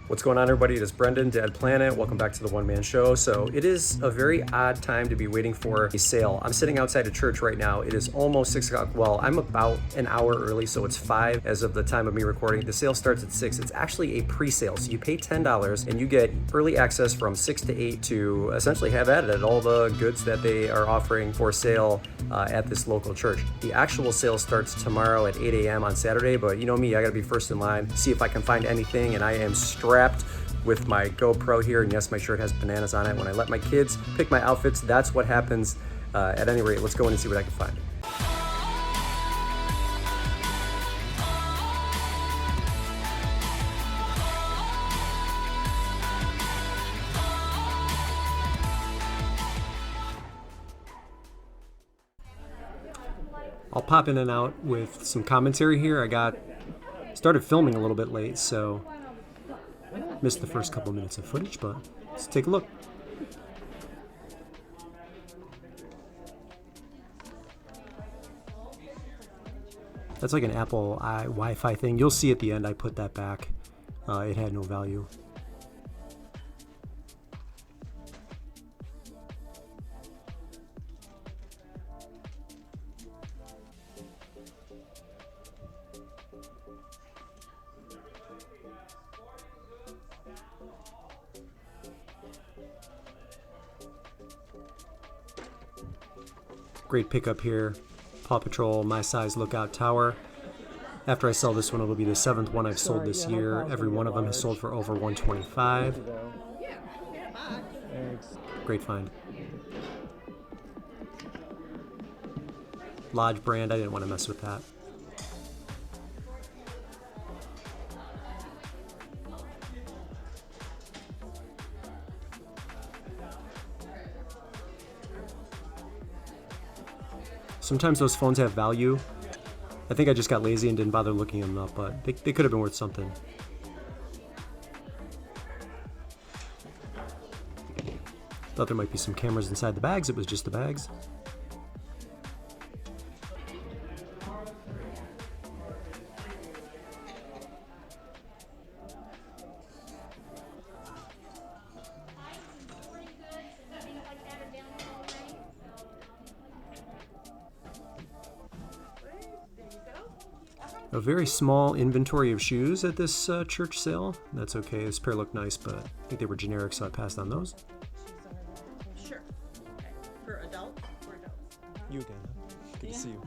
What's going on, everybody? It is Brendan, Dad Planet. Welcome back to the One Man Show. So it is a very odd time to be waiting for a sale. I'm sitting outside a church right now. It is almost 6 o'clock. Well, I'm about an hour early, so it's 5 as of the time of me recording. The sale starts at 6. It's actually a pre-sale, so you pay $10 and you get early access from 6 to 8 to essentially have at all the goods that they are offering for sale at this local church. The actual sale starts tomorrow at 8 a.m. on Saturday, but you know me, I gotta be first in line, see if I can find anything, and I am strapped with my GoPro here, and yes, my shirt has bananas on it. When I let my kids pick my outfits, that's what happens. At any rate, let's go in and see what I can find. I'll pop in and out with some commentary here. I started filming a little bit late, so missed the first couple minutes of footage, but let's take a look. That's like an Apple Wi-Fi thing. You'll see at the end I put that back. It had no value. Great pickup here. Paw Patrol, My Size Lookout Tower. After I sell this one, it'll be the 7th one I've sold this year. Every one of them has sold for over $125. Great find. Lodge brand, I didn't want to mess with that. Sometimes those phones have value. I think I just got lazy and didn't bother looking them up, but they could have been worth something. Thought there might be some cameras inside the bags. It was just the bags. A very small inventory of shoes at this church sale. That's okay. This pair looked nice, but I think they were generic, so I passed on those. Sure. Okay. For adults? For adults. You again. Good to see you.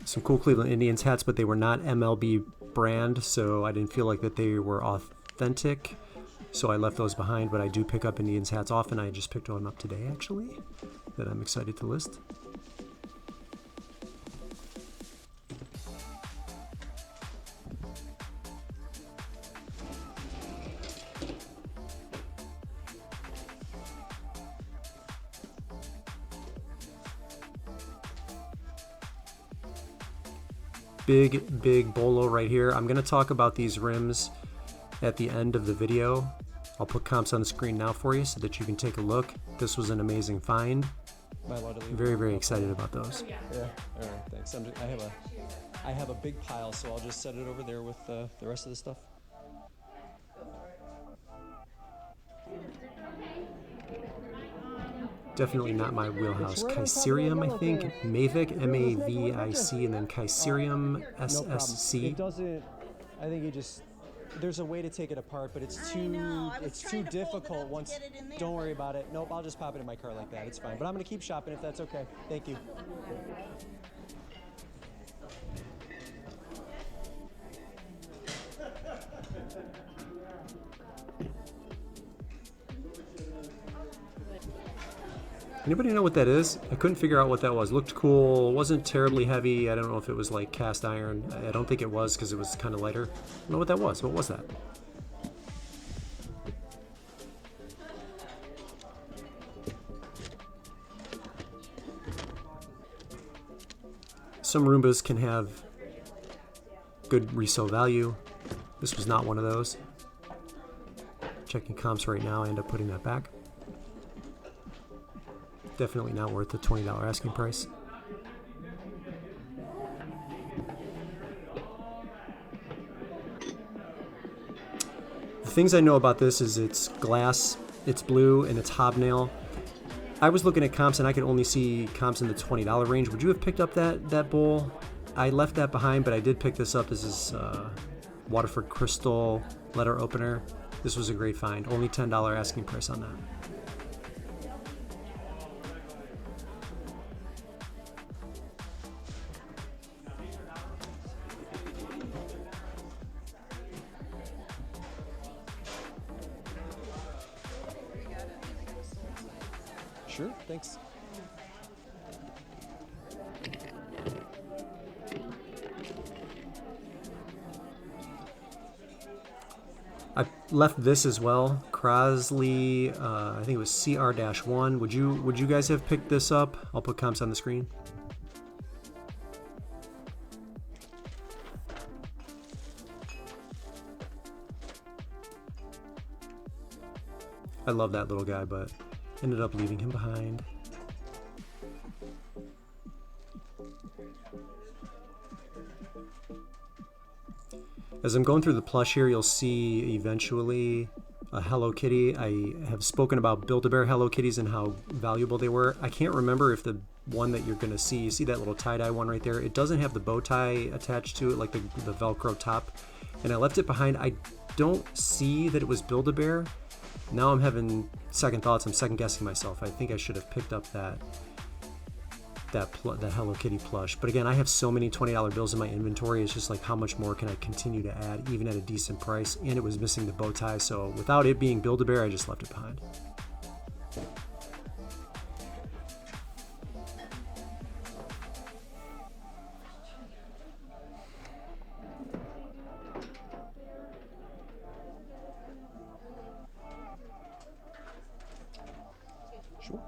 Some cool Cleveland Indians hats, but they were not MLB brand, so I didn't feel like that they were authentic. So I left those behind, but I do pick up Indians hats often. I just picked one up today, actually, that I'm excited to list. Big BOLO right here. I'm going to talk about these rims at the end of the video. I'll put comps on the screen now for you so that you can take a look. This was an amazing find. Very excited about those. Yeah. All right. Thanks. I have a big pile, so I'll just set it over there with the rest of the stuff. Definitely not my wheelhouse. Caesarium, I think. Mavic, M-A-V-I-C, and then Caesarium, S-S-C. It doesn't. I think you just. There's a way to take it apart, but it's too difficult once. Don't worry about it. Nope, I'll just pop it in my car like that. It's fine. But I'm gonna keep shopping if that's okay. Thank you. Anybody know what that is? I couldn't figure out what that was. Looked cool. Wasn't terribly heavy. I don't know if it was like cast iron. I don't think it was because it was kind of lighter. I don't know what that was. What was that? Some Roombas can have good resale value. This was not one of those. Checking comps right now, I end up putting that back. Definitely not worth the $20 asking price. things I know about this is it's glass, it's blue, and it's hobnail. I was looking at comps and I could only see comps in the $20 range. Would you have picked up that bowl? I left that behind, but I did pick this up. This is Waterford Crystal letter opener. This was a great find. Only $10 asking price on that. Sure, thanks. I left this as well. Crosley, I think it was CR-1. Would you guys have picked this up? I'll put comps on the screen. I love that little guy, but ended up leaving him behind. As I'm going through the plush here, you'll see eventually a Hello Kitty. I have spoken about Build-A-Bear Hello Kitties and how valuable they were. I can't remember if the one that you're going to see, you see that little tie-dye one right there? It doesn't have the bow tie attached to it, like the Velcro top. And I left it behind. I don't see that it was Build-A-Bear. Now I'm having second thoughts. I'm second guessing myself. I think I should have picked up that Hello Kitty plush. But again, I have so many $20 bills in my inventory. It's just like, how much more can I continue to add, even at a decent price? And it was missing the bow tie, so without it being Build-A-Bear, I just left it behind. Sure.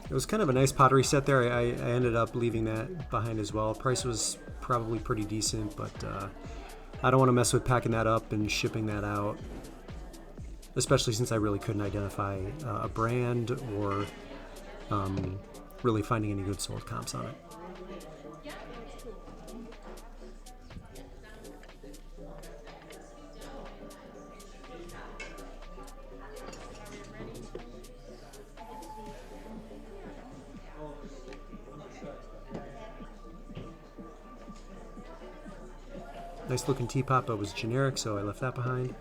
It was kind of a nice pottery set there. I ended up leaving that behind as well. Price was probably pretty decent, but I don't want to mess with packing that up and shipping that out, especially since I really couldn't identify a brand or really finding any good sold comps on it. Nice looking teapot, but was generic, so I left that behind.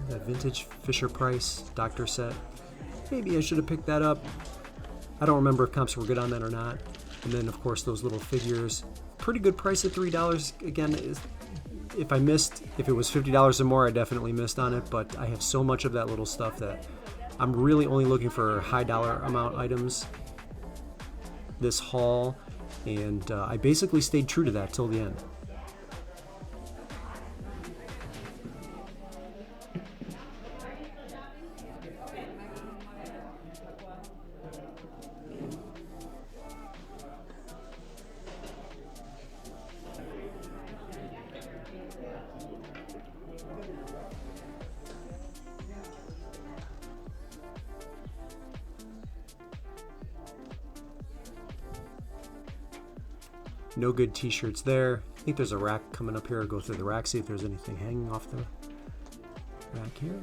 That vintage Fisher Price Doctor set. Maybe I should have picked that up. I don't remember if comps were good on that or not. And then, of course, those little figures. Pretty good price at $3. Again, if it was $50 or more, I definitely missed on it, but I have so much of that little stuff that I'm really only looking for high dollar amount items this haul, and I basically stayed true to that till the end. No good t-shirts there. I think there's a rack coming up here. I'll go through the rack, see if there's anything hanging off the rack here.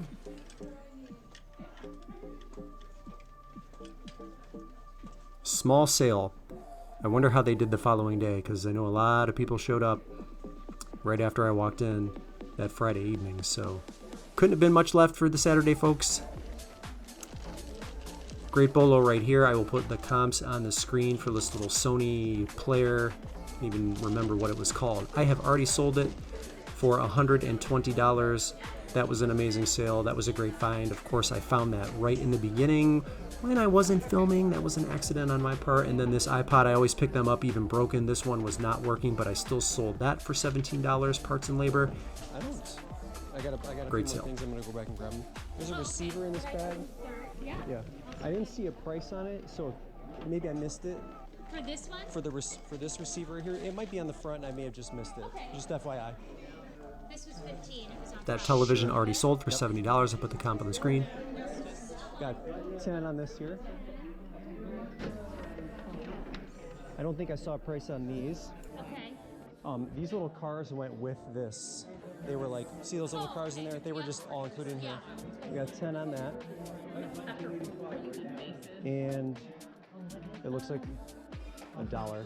Small sale. I wonder how they did the following day, because I know a lot of people showed up right after I walked in that Friday evening, so couldn't have been much left for the Saturday folks. Great BOLO right here. I will put the comps on the screen for this little Sony player. Even remember what it was called. I have already sold it for $120. That was an amazing sale. That was a great find. Of course, I found that right in the beginning when I wasn't filming. That was an accident on my part. And then this iPod, I always pick them up even broken. This one was not working, but I still sold that for $17, parts and labor. I got a Great few sale. more things. I'm gonna go back and grab them. There's a receiver in this bag. Yeah. I didn't see a price on it, so maybe I missed it. For this one? For this receiver here, it might be on the front. And I may have just missed it. Okay. Just FYI. This was 15. It was on That top. television already sold for $70. I put the comp on the screen. Got 10 on this here. I don't think I saw a price on these. Okay. These little cars went with this. They were like, see those little cars in there? They were just all included in here. We got 10 on that. And it looks like $1.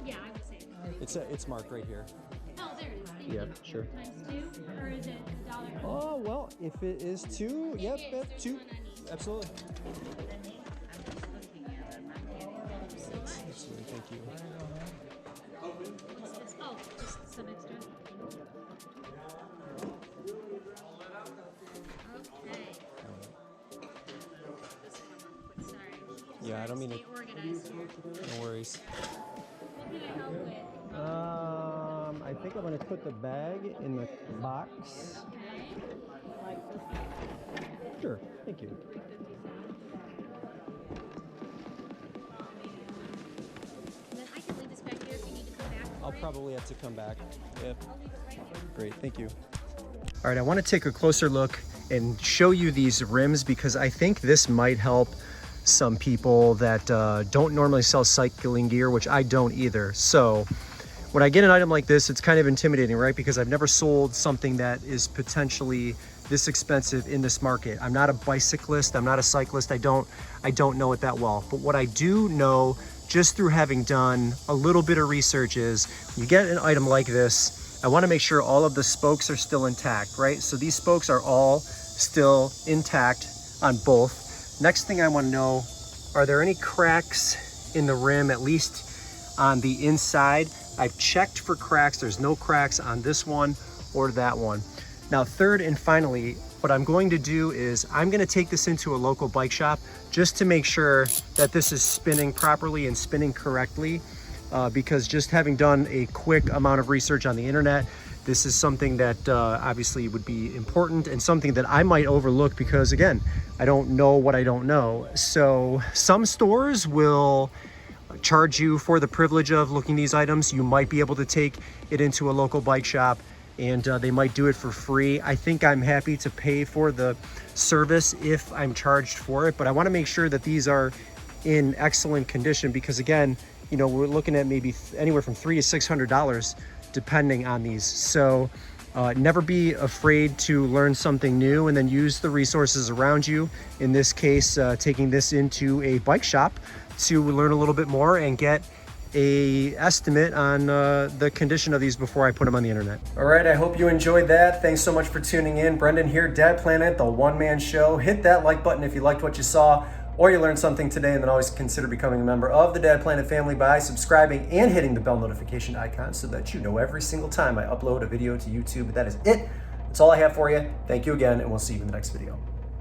Yeah, I would say. It's marked right here. Oh, there it is. Thank Yeah, you. sure. Times 2, or is it $1? Oh, well, if it is 2, yep, is. yep, There's 2. one on each. Absolutely. Absolutely, thank you. Oh, just some extra. Okay. Sorry. Yeah, I don't mean to. Stay organized here. No worries. What can I help with? I think I'm gonna put the bag in the box. Okay. Sure, thank you. And then I can leave this back here if you need to come back. I'll for it. probably have to come back. Yep. I'll leave it right here. Great, thank you. All right, I want to take a closer look and show you these rims because I think this might help some people that don't normally sell cycling gear, which I don't either. So when I get an item like this, it's kind of intimidating, right? Because I've never sold something that is potentially this expensive in this market. I'm not a bicyclist, I'm not a cyclist, I don't know it that well. But what I do know, just through having done a little bit of research, is when you get an item like this, I want to make sure all of the spokes are still intact, right? So these spokes are all still intact on both. Next thing I want to know, are there any cracks in the rim, at least on the inside? I've checked for cracks. There's no cracks on this one or that one. Now, third and finally, what I'm going to do is I'm going to take this into a local bike shop just to make sure that this is spinning properly and spinning correctly. Because just having done a quick amount of research on the internet, this is something that obviously would be important and something that I might overlook because, again, I don't know what I don't know. So some stores will charge you for the privilege of looking these items. You might be able to take it into a local bike shop and they might do it for free. I think I'm happy to pay for the service if I'm charged for it, but I want to make sure that these are in excellent condition because, again, you know, we're looking at maybe anywhere from $300 to $600 depending on these. So never be afraid to learn something new and then use the resources around you. In this case, taking this into a bike shop to learn a little bit more and get a estimate on the condition of these before I put them on the internet. All right, I hope you enjoyed that. Thanks so much for tuning in. Brendan here, Dad Planet, the one-man show. Hit that like button if you liked what you saw or you learned something today, and then always consider becoming a member of the Dad Planet family by subscribing and hitting the bell notification icon so that you know every single time I upload a video to YouTube. That is it. That's all I have for you. Thank you again, and we'll see you in the next video.